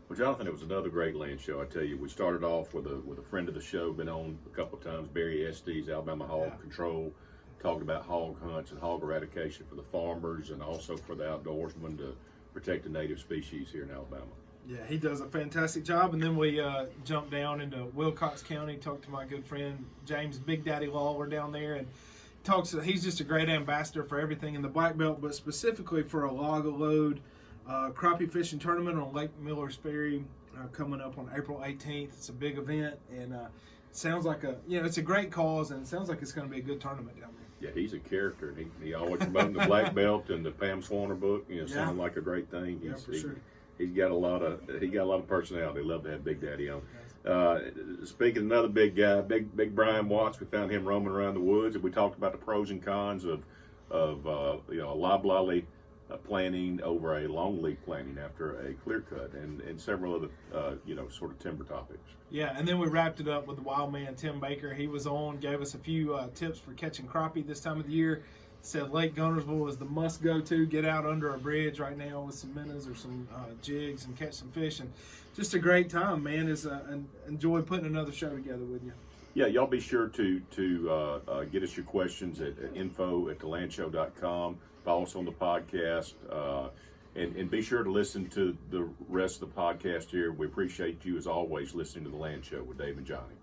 Well, Jonathan, it was another great land show. I tell you, we started off with a friend of the show, been on a couple of times, Barry Estes, Alabama Hog Control, talked about hog hunts and hog eradication for the farmers and also for the outdoorsmen to protect the native species here in Alabama. Yeah, he does a fantastic job. And then we jumped down into Wilcox County, talked to my good friend James Big Daddy Lawler down there, and he's just a great ambassador for everything in the Black Belt, but specifically for a log-a-load crappie fishing tournament on Lake Miller's Ferry coming up on April 18th. It's a big event, and sounds like it's a great cause, and it sounds like it's going to be a good tournament down there. Yeah, he's a character. He always promoting the Black Belt and the Pam Swanner book. Sound like a great thing. He's got a lot of personality. Love to have Big Daddy on. Speaking of another big guy, Big Brian Watts, we found him roaming around the woods, and we talked about the pros and cons of a loblolly planting over a longleaf planting after a clear cut, and several other sort of timber topics. Yeah, and then we wrapped it up with the wild man Tim Baker. He was on, gave us a few tips for catching crappie this time of the year. Said Lake Guntersville is the must go to. Get out under a bridge right now with some minnows or some jigs and catch some fish. And just a great time, man. And enjoy putting another show together with you. Yeah, y'all be sure to get us your questions at info@thelandshow.com. Follow us on the podcast. And be sure to listen to the rest of the podcast here. We appreciate you, as always, listening to The Land Show with Dave and Johnny.